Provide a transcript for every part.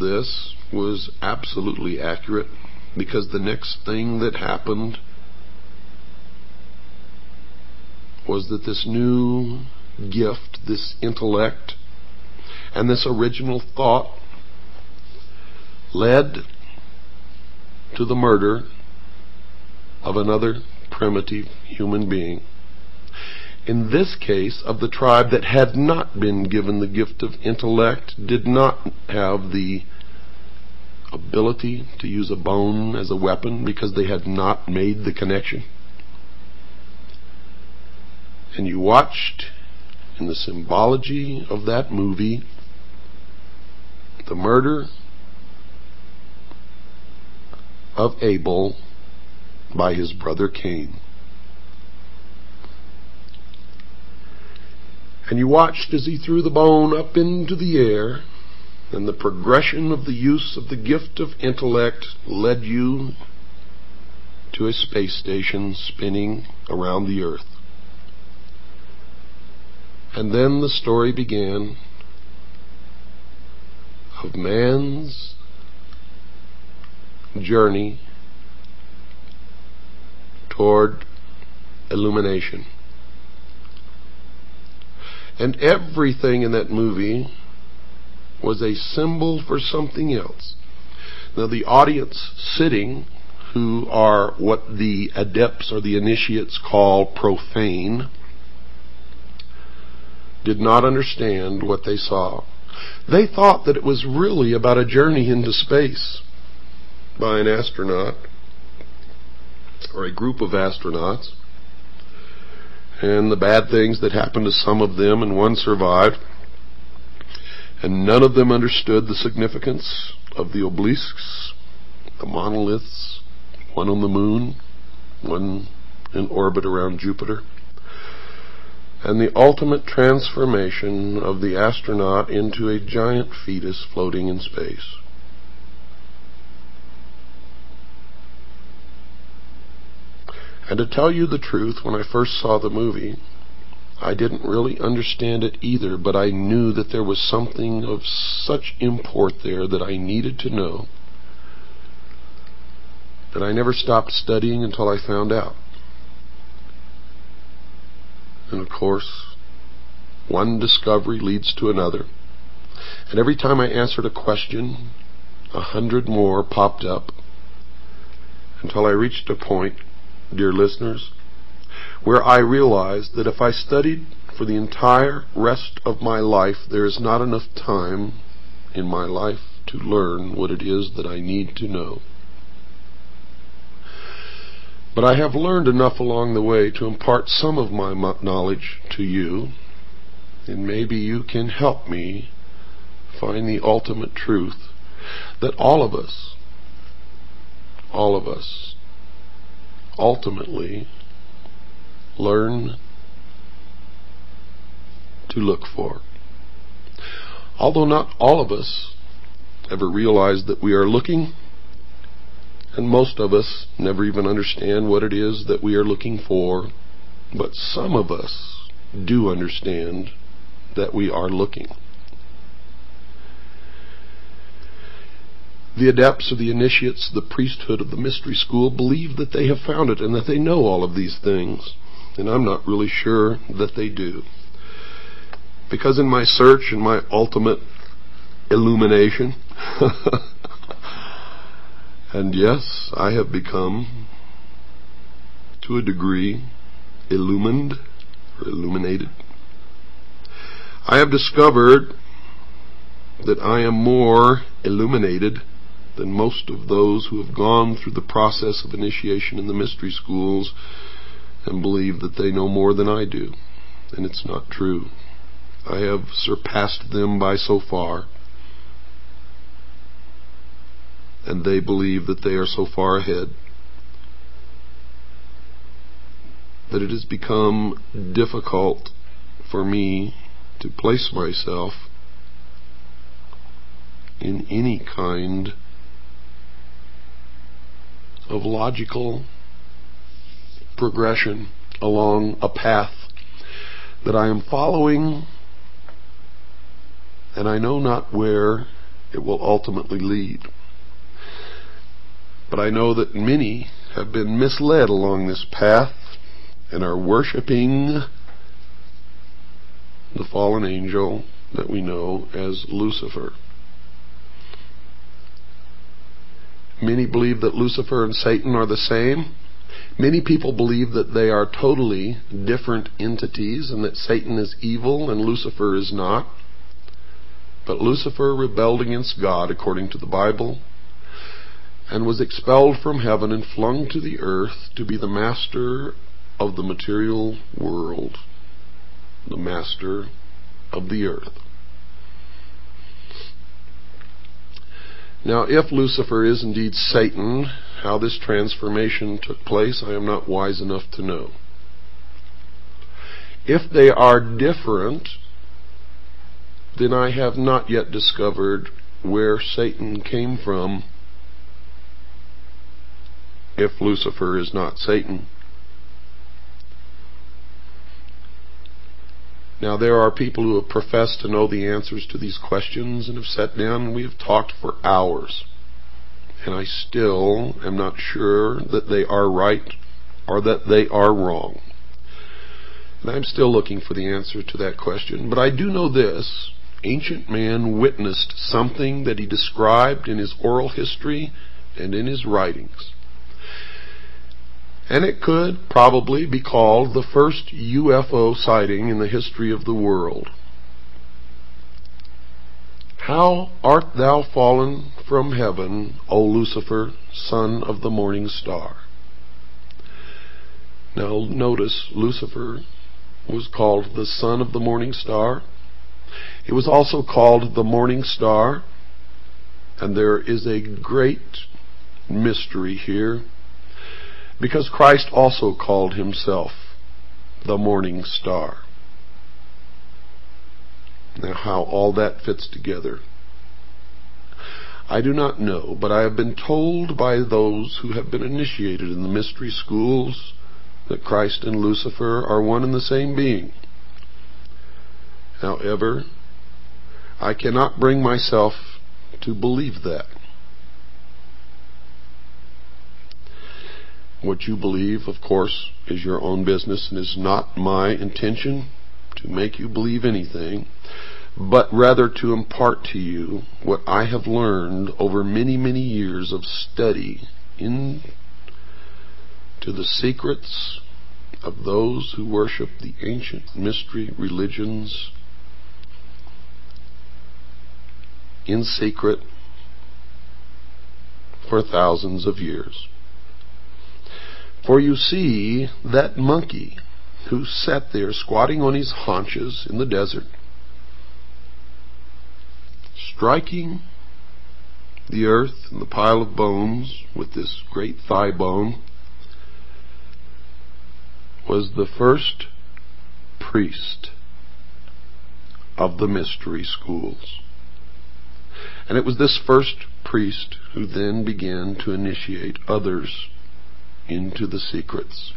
this was absolutely accurate, because the next thing that happened was that this new gift, this intellect, and this original thought led to the murder of another primitive human being. In this case, of the tribe that had not been given the gift of intellect, did not have the ability to use a bone as a weapon because they had not made the connection. And you watched in the symbology of that movie the murder of Abel by his brother Cain. And you watched as he threw the bone up into the air, and the progression of the use of the gift of intellect led you to a space station spinning around the earth. And then the story began of man's journey toward illumination. And everything in that movie was a symbol for something else. Now, the audience sitting, who are what the adepts or the initiates call profane, did not understand what they saw. They thought that it was really about a journey into space by an astronaut or a group of astronauts, and the bad things that happened to some of them, and one survived. And none of them understood the significance of the obelisks, the monoliths, one on the moon, one in orbit around Jupiter, and the ultimate transformation of the astronaut into a giant fetus floating in space. And to tell you the truth, when I first saw the movie, I didn't really understand it either, but I knew that there was something of such import there that I needed to know, that I never stopped studying until I found out. And of course, one discovery leads to another. And every time I answered a question, 100 more popped up, until I reached a point, dear listeners, where I realized that if I studied for the entire rest of my life, there is not enough time in my life to learn what it is that I need to know. But I have learned enough along the way to impart some of my knowledge to you, and maybe you can help me find the ultimate truth that all of us ultimately learn to look for. Although not all of us ever realize that we are looking, and most of us never even understand what it is that we are looking for, but some of us do understand that we are looking. The adepts or the initiates, the priesthood of the mystery school, believe that they have found it and that they know all of these things. And I'm not really sure that they do. Because in my search and my ultimate illumination, and yes, I have become, to a degree, illumined or illuminated. I have discovered that I am more illuminated than most of those who have gone through the process of initiation in the mystery schools and believe that they know more than I do. And it's not true. I have surpassed them by so far, and they believe that they are so far ahead that it has become difficult for me to place myself in any kind of logical progression along a path that I am following, and I know not where it will ultimately lead. But I know that many have been misled along this path and are worshiping the fallen angel that we know as Lucifer. Many believe that Lucifer and Satan are the same. Many people believe that they are totally different entities and that Satan is evil and Lucifer is not. But Lucifer rebelled against God according to the Bible and was expelled from heaven and flung to the earth to be the master of the material world, the master of the earth. Now, if Lucifer is indeed Satan, how this transformation took place, I am not wise enough to know. If they are different, then I have not yet discovered where Satan came from, if Lucifer is not Satan. Now, there are people who have professed to know the answers to these questions and have sat down and we have talked for hours. And I still am not sure that they are right or that they are wrong. And I'm still looking for the answer to that question. But I do know this. Ancient man witnessed something that he described in his oral history and in his writings. And it could probably be called the first UFO sighting in the history of the world. How art thou fallen from heaven, O Lucifer, son of the morning star? Now notice, Lucifer was called the son of the morning star. It was also called the morning star. And there is a great mystery here, because Christ also called himself the morning star. Now, how all that fits together, I do not know, but I have been told by those who have been initiated in the mystery schools that Christ and Lucifer are one and the same being. However, I cannot bring myself to believe that. What you believe, of course, is your own business and is not my intention to make you believe anything, but rather to impart to you what I have learned over many, many years of study into the secrets of those who worship the ancient mystery religions in secret for thousands of years. For you see, that monkey who sat there squatting on his haunches in the desert, striking the earth and the pile of bones with this great thigh bone, was the first priest of the mystery schools. And it was this first priest who then began to initiate others into the secrets.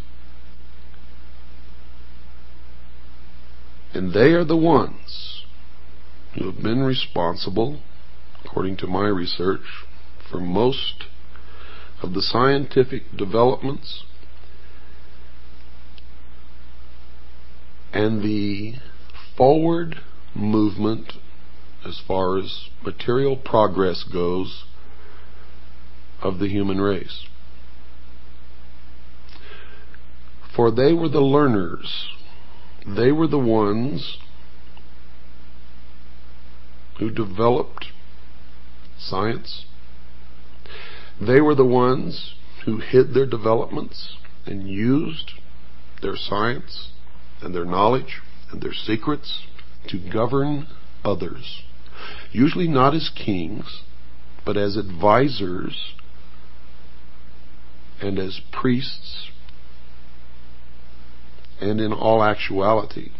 And they are the ones who have been responsible, according to my research, for most of the scientific developments and the forward movement as far as material progress goes of the human race. For they were the learners. They were the ones who developed science. They were the ones who hid their developments and used their science and their knowledge and their secrets to govern others. Usually not as kings, but as advisors and as priests, and in all actuality,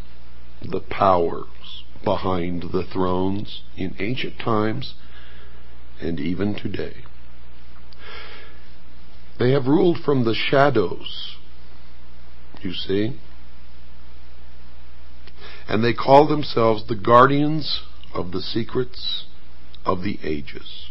the powers behind the thrones in ancient times and even today. They have ruled from the shadows, you see, and they call themselves the guardians of the secrets of the ages.